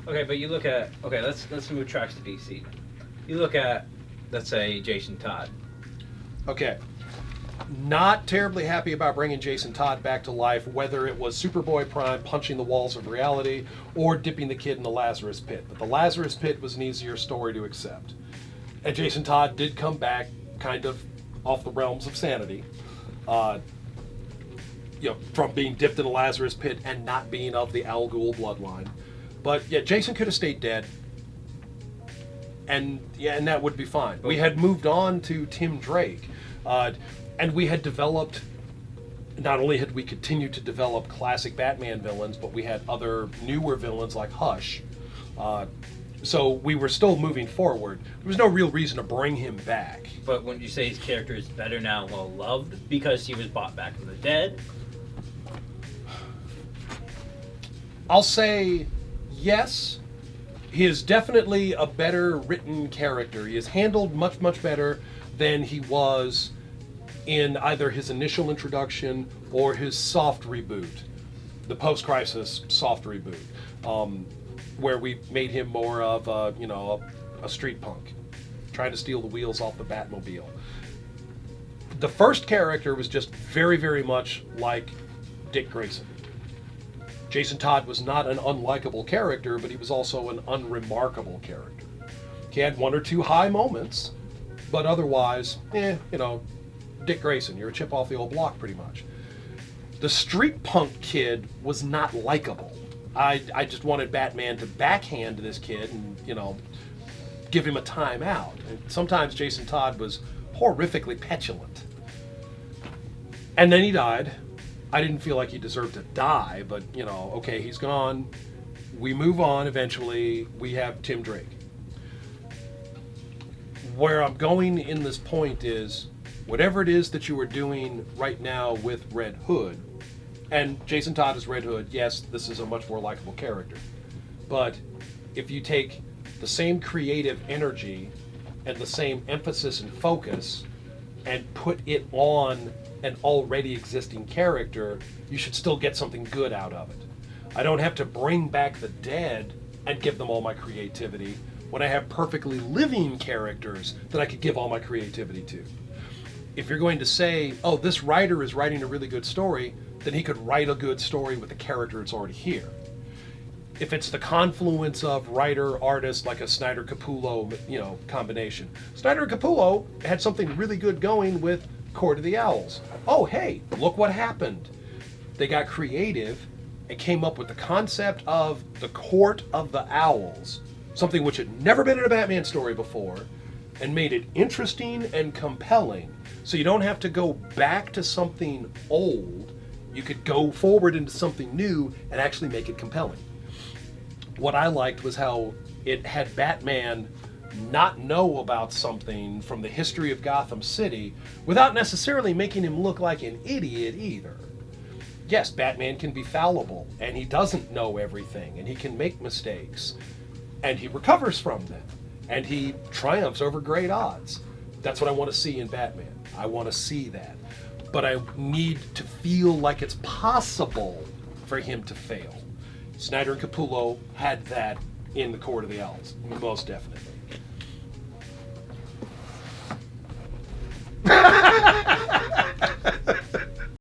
Okay, but you look at let's move tracks to DC. You look at, let's say, Jason Todd. Okay. Not terribly happy about bringing Jason Todd back to life, whether it was Superboy Prime punching the walls of reality or dipping the kid in the Lazarus Pit. But the Lazarus Pit was an easier story to accept. And Jason Todd did come back kind of off the realms of sanity. From being dipped in the Lazarus Pit and not being of the Al Ghul bloodline. But yeah, Jason could have stayed dead. And that would be fine. We had moved on to Tim Drake. And we had developed, not only had we continued to develop classic Batman villains, but we had other newer villains like Hush. So we were still moving forward. There was no real reason to bring him back. But wouldn't you say his character is better now, well loved, because he was brought back from the dead? I'll say yes. He is definitely a better written character. He is handled much, much better than he was in either his initial introduction or his soft reboot, the post-crisis soft reboot, where we made him more of a street punk, trying to steal the wheels off the Batmobile. The first character was just very, very much like Dick Grayson. Jason Todd was not an unlikable character, but he was also an unremarkable character. He had one or two high moments, but otherwise, Dick Grayson, you're a chip off the old block pretty much. The street punk kid was not likable. I just wanted Batman to backhand this kid and, give him a timeout. And sometimes Jason Todd was horrifically petulant. And then he died. I didn't feel like he deserved to die, but, okay, he's gone. We move on eventually. We have Tim Drake. Where I'm going in this point is, whatever it is that you are doing right now with Red Hood, and Jason Todd is Red Hood, yes, this is a much more likable character. But if you take the same creative energy and the same emphasis and focus and put it on an already existing character, you should still get something good out of it. I don't have to bring back the dead and give them all my creativity when I have perfectly living characters that I could give all my creativity to. If you're going to say, oh, this writer is writing a really good story, then he could write a good story with the character that's already here. If it's the confluence of writer, artist, like a Snyder-Capullo, combination. Snyder and Capullo had something really good going with Court of the Owls. Oh, hey, look what happened. They got creative and came up with the concept of the Court of the Owls, something which had never been in a Batman story before, and made it interesting and compelling. So you don't have to go back to something old. You could go forward into something new and actually make it compelling. What I liked was how it had Batman not know about something from the history of Gotham City without necessarily making him look like an idiot either. Yes, Batman can be fallible, and he doesn't know everything, and he can make mistakes, and he recovers from them, and he triumphs over great odds. That's what I want to see in Batman. I want to see that. But I need to feel like it's possible for him to fail. Snyder and Capullo had that in the Court of the Owls, most definitely.